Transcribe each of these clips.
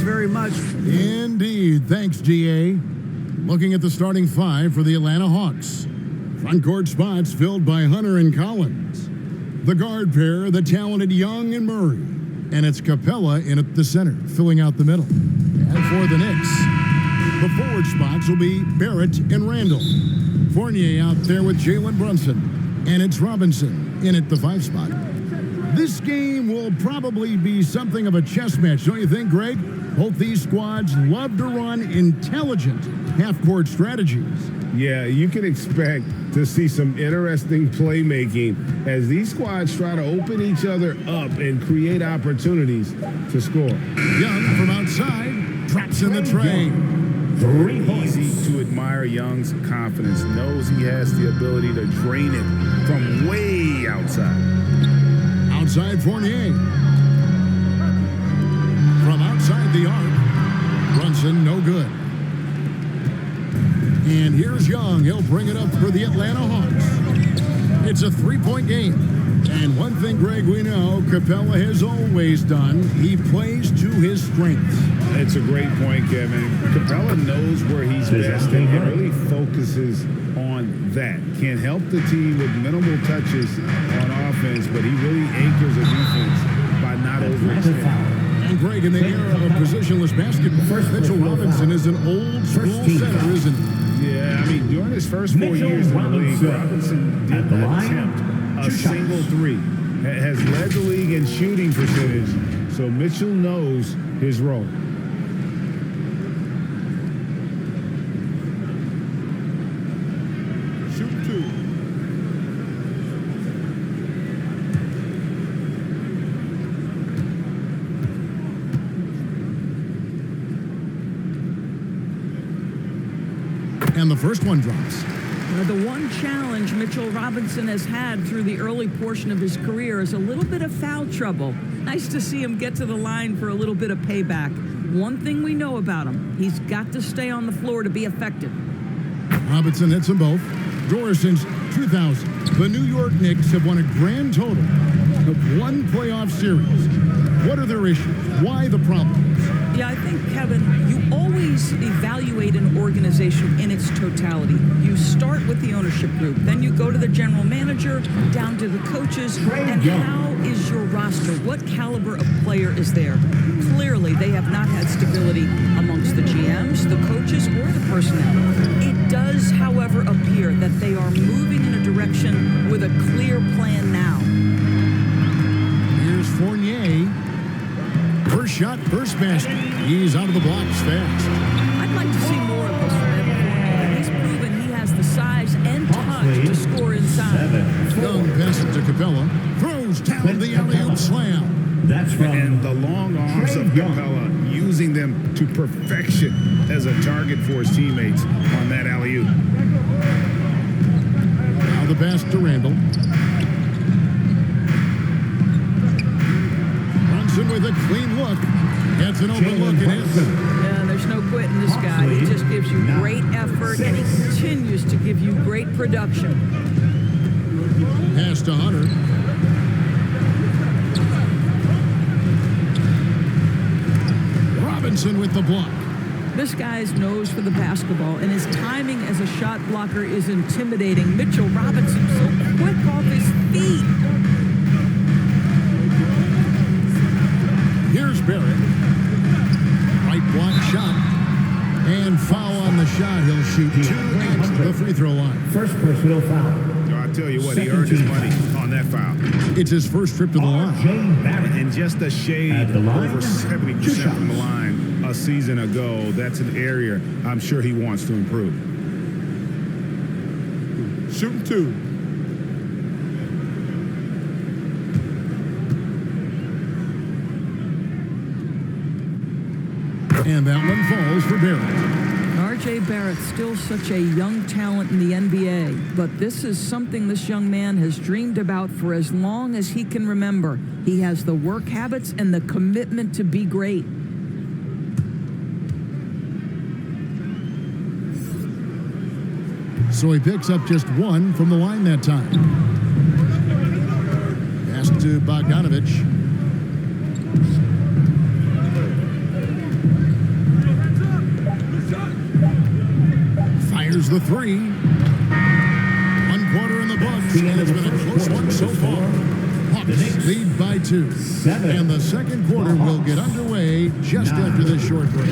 very much. Indeed. Thanks, GA. Looking at the starting five for the Atlanta Hawks. Front court spots filled by Hunter and Collins. The guard pair, the talented Young and Murray. And it's Capella in at the center, filling out the middle. And for the Knicks, the forward spots will be Barrett and Randall. Fournier out there with Jalen Brunson. And it's Robinson in at the 5 spot. This game will probably be something of a chess match, don't you think, Greg? Both these squads love to run intelligent half-court strategies. Yeah, you can expect to see some interesting playmaking as these squads try to open each other up and create opportunities to score. Young from outside, traps in the tray. Easy to admire Young's confidence. Knows he has the ability to drain it from way outside. Outside Fournier. From outside the arc, Brunson no good. And here's Young. He'll bring it up for the Atlanta Hawks. It's a 3-point game. And one thing, Greg, we know Capella has always done, he plays to his strengths. It's a great point, Kevin. Capella knows where he's best and really focuses on that. Can't help the team with minimal touches on offense, but he really anchors a defense by not overextending. And Greg, in the era of positionless basketball, Mitchell Robinson is an old school center, isn't he? Yeah, I mean, during his first 4 years in the league, Robinson did not attempt a single three. Has led the league in shooting percentage, so Mitchell knows his role. Shoot 2. And the first one drops. The one challenge Mitchell Robinson has had through the early portion of his career is a little bit of foul trouble. Nice to see him get to the line for a little bit of payback. One thing we know about him, he's got to stay on the floor to be effective. Robinson hits them both. Door since 2000. The New York Knicks have won a grand total of 1 playoff series. What are their issues? Why the problems? Yeah, I think, Kevin, you always evaluate an organization in its totality. You start with the ownership group, then you go to the general manager, down to the coaches, and how is your roster? What caliber of player is there? Clearly, they have not had stability amongst the GMs, the coaches, or the personnel. It does, however, appear that they are moving in a direction with a clear plan now. Here's Fournier. First shot, first basket. He's out of the blocks fast. I'd like to see more of this from Evan Fournier. He's proven he has the size and touch to score inside. Young passes to Capella. Throws down the alley-oop slam. That's right. And the long arms of Capella, using them to perfection as a target for his teammates on that alley-oop. Now the pass to Randall. With a clean look. Gets an open look and hits. Yeah, there's no quitting this guy. He just gives you great effort, and he continues to give you great production. Pass to Hunter. Robinson with the block. This guy's nose for the basketball, and his timing as a shot blocker is intimidating. Mitchell Robinson so quick off his feet. Here's Barrett. Right block shot. And foul on the shot. He'll shoot 2 at the free throw line. First personal foul. I'll tell you what, he earned his money on that foul. It's his first trip to the line. And just a shade over 70% from the line a season ago. That's an area I'm sure he wants to improve. Shooting 2. And that one falls for Barrett. R.J. Barrett, still such a young talent in the NBA, but this is something this young man has dreamed about for as long as he can remember. He has the work habits and the commitment to be great. So he picks up just 1 from the line that time. Pass to Bogdanovich. Here's the three. One quarter in the books, and it's been a close one so far. Hawks lead by 2. And the second quarter will get underway just after this short break.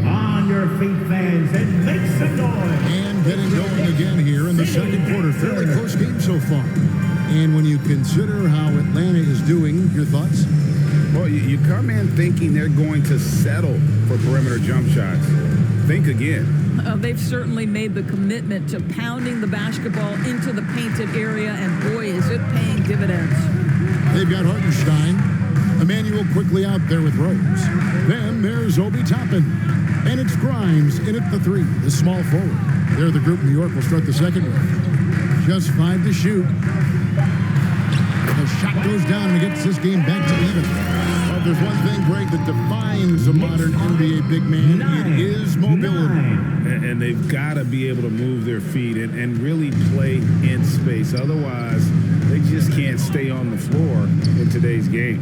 On your feet, fans, and make some noise. And getting going again here in the second quarter. Fairly close game so far. And when you consider how Atlanta is doing, your thoughts? Well, you come in thinking they're going to settle for perimeter jump shots. Think again. They've certainly made the commitment to pounding the basketball into the painted area, and boy, is it paying dividends. They've got Hartenstein. Emmanuel quickly out there with Rose. Then there's Obi Toppin. And it's Grimes in at the 3, the small forward. There, the group New York will start the second one. Just 5 to shoot. The shot goes down and it gets this game back to even. Well, there's one thing, Greg, that defines a modern NBA big man. It is mobility. And they've got to be able to move their feet and really play in space. Otherwise, they just can't stay on the floor in today's game.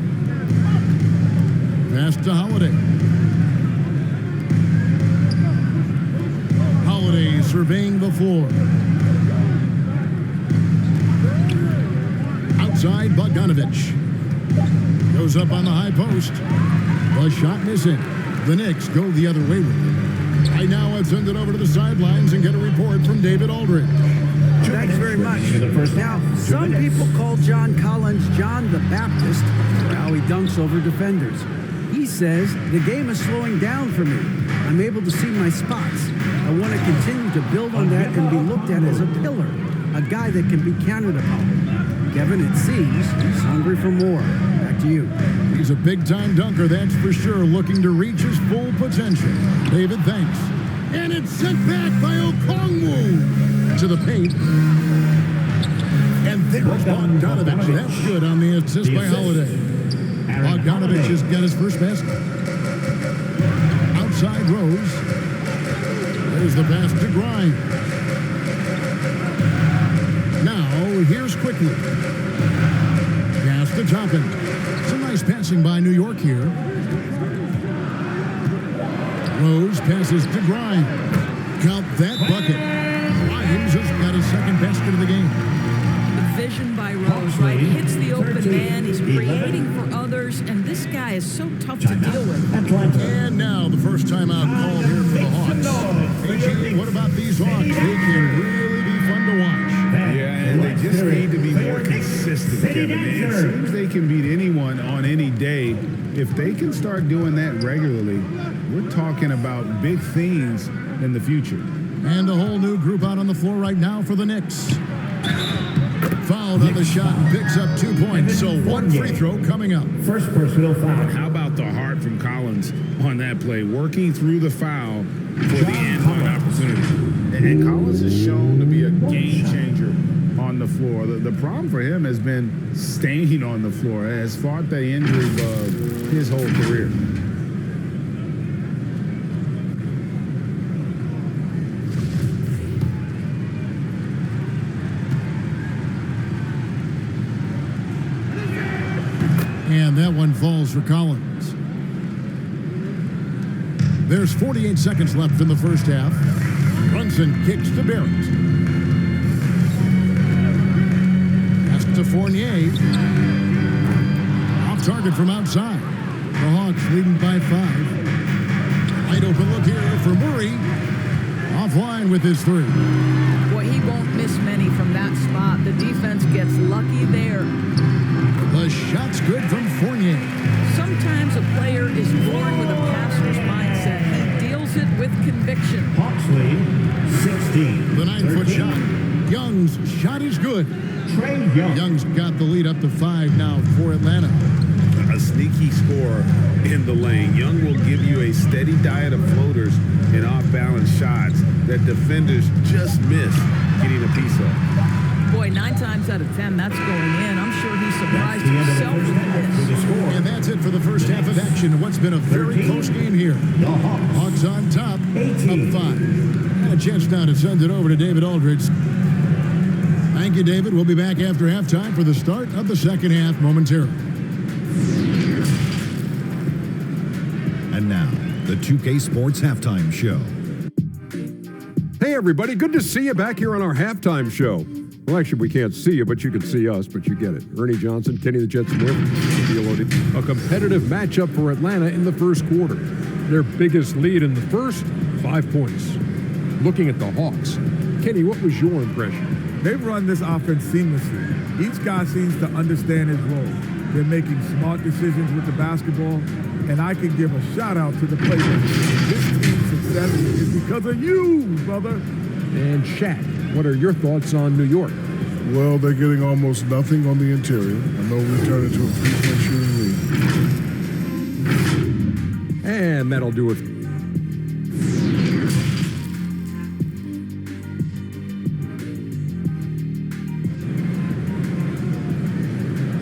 Pass to Holiday. Holiday surveying the floor. Outside, Bogdanovich. Goes up on the high post. The shot missing. The Knicks go the other way with it. Right now, let's send it over to the sidelines and get a report from David Aldridge. Thanks very much. Now, some people call John Collins John the Baptist for how he dunks over defenders. He says, the game is slowing down for me. I'm able to see my spots. I want to continue to build on that and be looked at as a pillar, a guy that can be counted upon. Kevin, it seems he's hungry for more. Back to you. He's a big-time dunker, that's for sure, looking to reach his full potential. David, thanks. And it's sent back by Okongwu to the paint. And there's Bogdanovich. That's good on the assist by Holiday. Bogdanovich has got his first basket. Outside Rose. There's the pass to Grimes. Now, here's quickly. Pass to Toppin. Some nice passing by New York here. Rose passes to Grimes. Count that bucket. Grimes has got his second basket of the game. The vision by Rose, right? He hits the open man. He's creating for others, and this guy is so tough to deal with. And now the first timeout called here for the Hawks. AJ, what about these Hawks? They can really be fun to watch. Yeah, and they just need to be more consistent, Kevin. It seems they can beat anyone on any day. If they can start doing that regularly, we're talking about big things in the future. And a whole new group out on the floor right now for the Knicks. Fouled on the shot and picks up 2 points. So one free throw coming up. First personal foul. How about the heart from Collins on that play, working through the foul for the end-one opportunity. And Collins is shown to be a game changer on the floor. The problem for him has been staying on the floor. Has fought the injury bug his whole career. And that one falls for Collins. There's 48 seconds left in the first half. Brunson kicks to Barrett. Pass to Fournier. Off target from outside. The Hawks leading by 5. Wide open look here for Murray. Offline with his 3. Boy, he won't miss many from that spot. The defense gets lucky there. The shot's good from Fournier. Sometimes a player is born with a passer's mindset. He deals it with conviction. Hawks lead 16. The 9-foot shot. Young's shot is good. Trey Young. Young's got the lead up to 5 now for Atlanta. A sneaky scorer in the lane. Young will give you a steady diet of floaters and off-balance shots that defenders just miss getting a piece of. Boy, 9 times out of 10, that's going in. I'm sure he's surprised himself with this. And that's it for the first half of action. What's been a very close game here. Hawks on top, up 5. And a chance now to send it over to David Aldridge. Thank you, David. We'll be back after halftime for the start of the second half momentarily. And now, the 2K Sports Halftime Show. Hey, everybody. Good to see you back here on our halftime show. Well, actually, we can't see you, but you can see us, but you get it. Ernie Johnson, Kenny the Jet Smith, a competitive matchup for Atlanta in the first quarter. Their biggest lead in the first, 5 points. Looking at the Hawks, Kenny, what was your impression? They've run this offense seamlessly. Each guy seems to understand his role. They're making smart decisions with the basketball, and I can give a shout-out to the playmakers. This team's success is because of you, brother. And Shaq, what are your thoughts on New York? Well, they're getting almost nothing on the interior. I know we turned into a three-point shooting league. And that'll do it.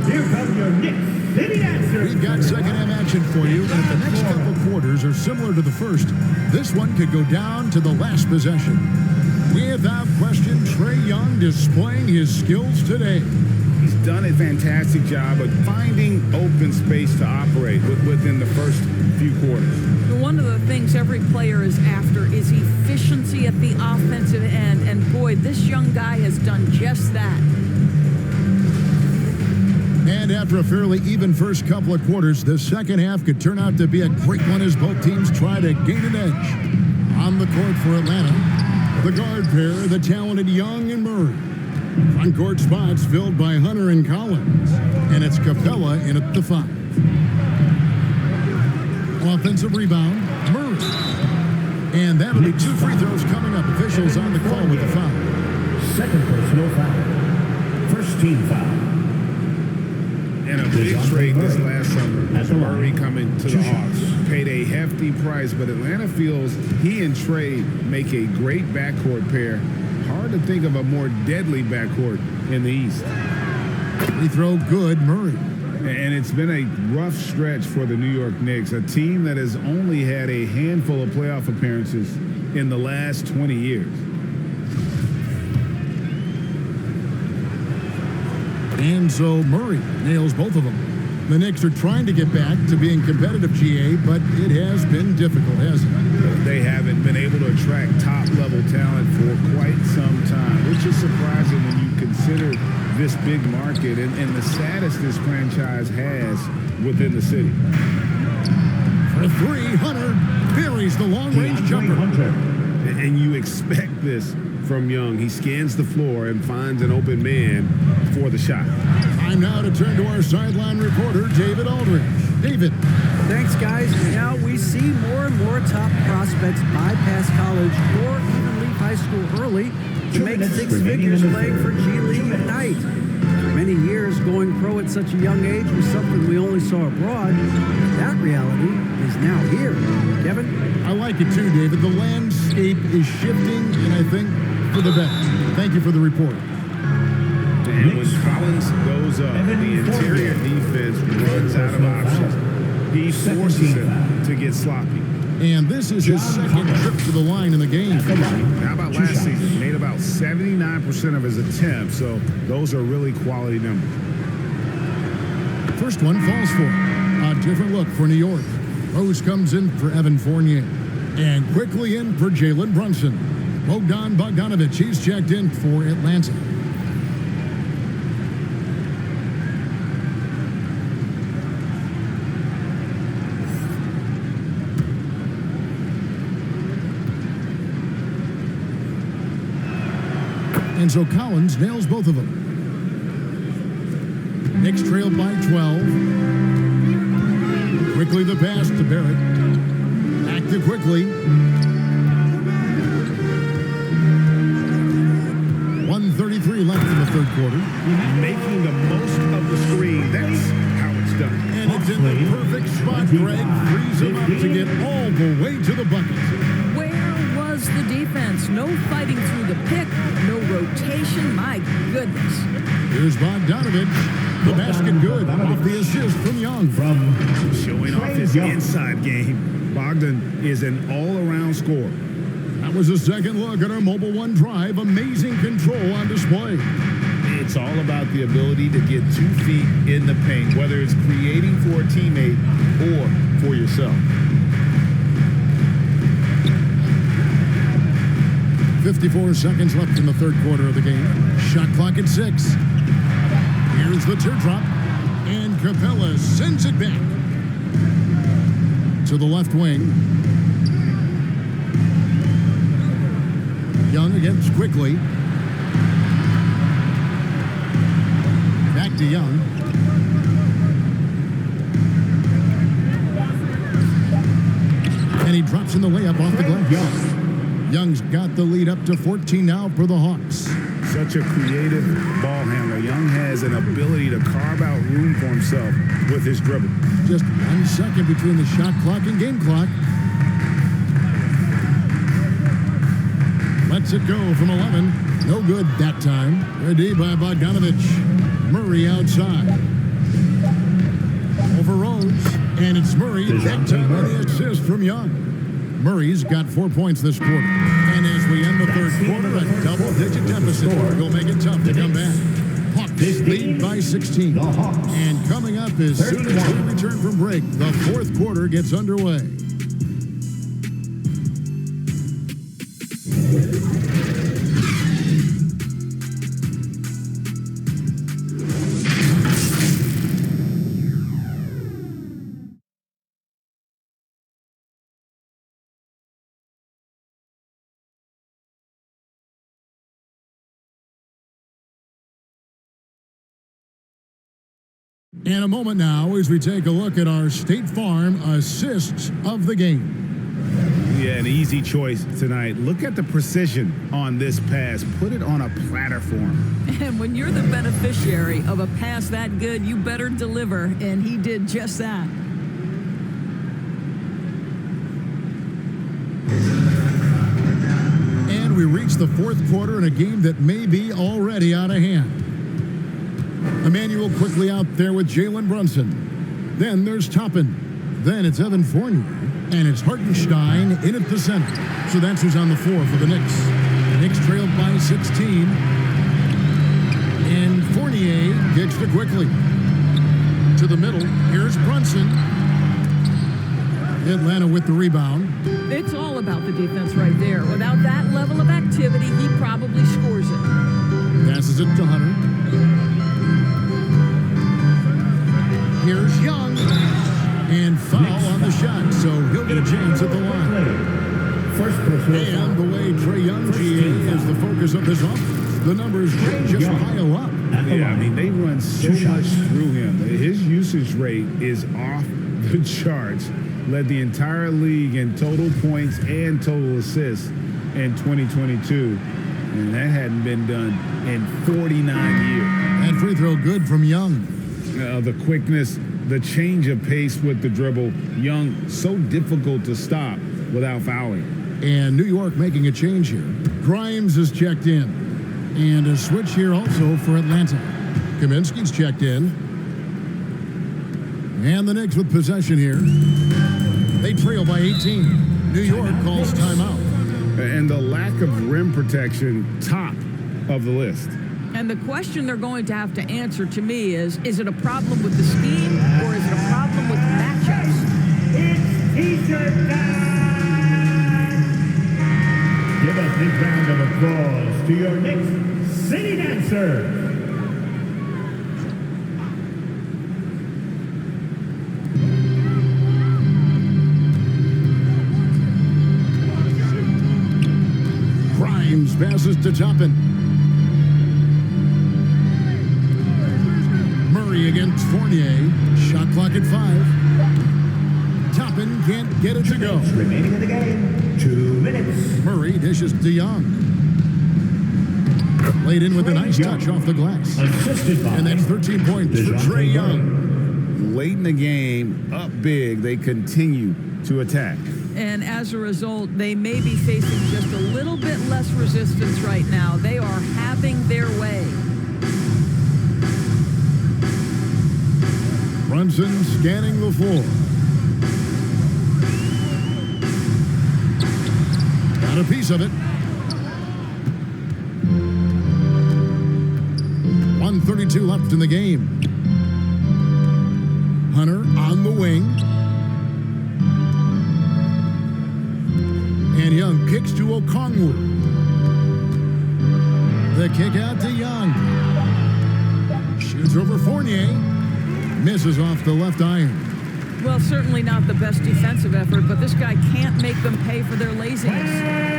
Here come your Knicks City answers. We've got second-half action for you, and if the next couple quarters are similar to the first, this one could go down to the last possession. Without question, Trae Young displaying his skills today. He's done a fantastic job of finding open space to operate within the first few quarters. One of the things every player is after is efficiency at the offensive end, and boy, this young guy has done just that. And after a fairly even first couple of quarters, the second half could turn out to be a great one as both teams try to gain an edge. On the court for Atlanta, the guard pair, the talented Young and Murray. Front court spots filled by Hunter and Collins. And it's Capella in at the 5. Offensive rebound, Murray. And that'll be 2 free throws coming up. Officials on the call with the foul. Second personal foul. First team foul. And a big trade this last summer. Murray coming to the Hawks. Paid a hefty price, but Atlanta feels he and Trae make a great backcourt pair. Hard to think of a more deadly backcourt in the East. Free throw good, Murray. And it's been a rough stretch for the New York Knicks, a team that has only had a handful of playoff appearances in the last 20 years. And so Murray nails both of them. The Knicks are trying to get back to being competitive, GA, but it has been difficult, hasn't it? They haven't been able to attract top-level talent for quite some time, which is surprising when you consider this big market and the status this franchise has within the city. For 3, Hunter buries the long-range jumper. And you expect this from Young. He scans the floor and finds an open man for the shot. Time now to turn to our sideline reporter, David Aldridge. David. Thanks, guys. Now we see more and more top prospects bypass college or even leave high school early to make 6 figures playing for G League Ignite. For many years, going pro at such a young age was something we only saw abroad. That reality is now here. Kevin? I like it too, David. The landscape is shifting, and I think for the best. Thank you for the report. And when Collins goes up, the interior defense runs out of options. He forces it to get sloppy. And this is his second trip to the line in the game. How about last season? He made about 79% of his attempts, so those are really quality numbers. First one falls for him. A different look for New York. Rose comes in for Evan Fournier. And quickly in for Jalen Brunson. Bogdan Bogdanovic, he's checked in for Atlanta. And so Collins nails both of them. Knicks trailed by 12. Quickly the pass to Barrett. Back to quickly. 1:33 left in the third quarter. Making the most of the screen. That's how it's done. And it's in the perfect spot. Greg frees him up to get all the way to the bucket. Where was the defense? No fighting through the pick, no rotation. My goodness. Here's Bogdanovic. The basket good. Off the assist from Young. Showing off his inside game. Bogdan is an all-around scorer. That was a second look at our Mobile One drive. Amazing control on display. It's all about the ability to get 2 feet in the paint, whether it's creating for a teammate or for yourself. 54 seconds left in the third quarter of the game. Shot clock at 6. Here's the teardrop. And Capella sends it back to the left wing. Young against Quickly. Back to Young. And he drops in the layup off the glass. Young's got the lead up to 14 now for the Hawks. Such a creative ball handler. Young has an ability to carve out room for himself with his dribble. Just 1 second between the shot clock and game clock. Lets it go from 11. No good that time. Ready by Bogdanovich. Murray outside. Over Rose. And it's Murray. That time on the assist from Young. Murray's got 4 points this quarter. And as we end the third quarter, a double-digit deficit will make it tough to come back. Hawks lead by 16. And coming up as soon as we return from break, the fourth quarter gets underway. In a moment now, as we take a look at our State Farm assists of the game. Yeah, an easy choice tonight. Look at the precision on this pass. Put it on a platter for him. And when you're the beneficiary of a pass that good, you better deliver, and he did just that. And we reach the fourth quarter in a game that may be already out of hand. Emmanuel quickly out there with Jalen Brunson. Then there's Toppin. Then it's Evan Fournier. And it's Hartenstein in at the center. So that's who's on the floor for the Knicks. Knicks trailed by 16. And Fournier kicks to Quickly. To the middle. Here's Brunson. Atlanta with the rebound. It's all about the defense right there. Without that level of activity, he probably scores it. Passes it to Hunter. Here's Young, and foul on the shot, so he'll get a chance at the line. And the way Trae Young, GA, is the focus of this offense, the numbers just pile up. Yeah, I mean, they run so much through him. His usage rate is off the charts. Led the entire league in total points and total assists in 2022. And that hadn't been done in 49 years. And free throw good from Young. The quickness, the change of pace with the dribble. Young, so difficult to stop without fouling. And New York making a change here. Grimes is checked in. And a switch here also for Atlanta. Kaminsky's checked in. And the Knicks with possession here. They trail by 18. New York calls timeout. And the lack of rim protection, top of the list. And the question they're going to have to answer to me is it a problem with the scheme or is it a problem with the matchups? It's T-shirt time! Give a big round of applause to your Knicks City Dancer. Grimes passes to Toppin. Against Fournier. Shot clock at 5. Toppin can't get it to go. Remaining in the game. 2 minutes. Murray dishes to Young. Laid in with a nice touch off the glass. And that's 13 points for Trae Young. Late in the game, up big, they continue to attack. And as a result, they may be facing just a little bit less resistance right now. They are having their way. Brunson scanning the floor. Got a piece of it. 1:32 left in the game. Hunter on the wing. And Young kicks to Okongwu. The kick out to Young. Shoots over Fournier. Misses off the left iron. Well, certainly not the best defensive effort, but this guy can't make them pay for their laziness.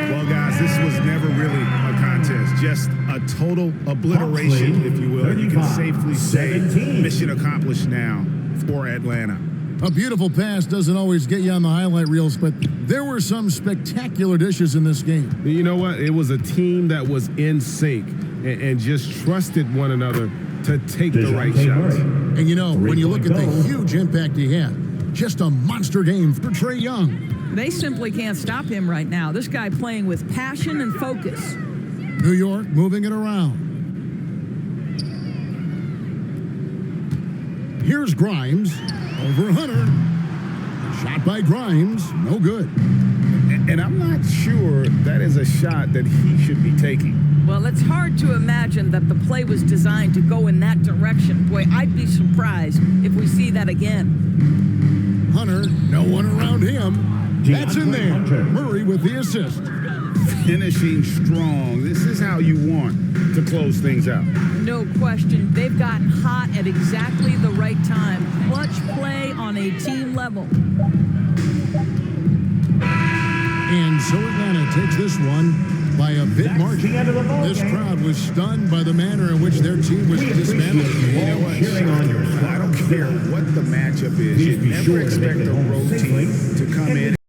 Well, guys, this was never really a contest. Just a total obliteration, if you will. You can safely say mission accomplished now for Atlanta. A beautiful pass doesn't always get you on the highlight reels, but there were some spectacular dishes in this game. You know what? It was a team that was in sync and just trusted one another to take the right shots. And you know, when you look at the huge impact he had, just a monster game for Trae Young. They simply can't stop him right now. This guy playing with passion and focus. New York moving it around. Here's Grimes over Hunter. Shot by Grimes, no good. And I'm not sure that is a shot that he should be taking. Well, it's hard to imagine that the play was designed to go in that direction. Boy, I'd be surprised if we see that again. Hunter, no one around him. That's in there. Murray with the assist. Finishing strong. This is how you want to close things out. No question. They've gotten hot at exactly the right time. Clutch play on a team level. And so Atlanta takes this one by a big margin. This crowd was stunned by the manner in which their team was dismantled. You know what? I don't care what the matchup is. You never expect a road team to come in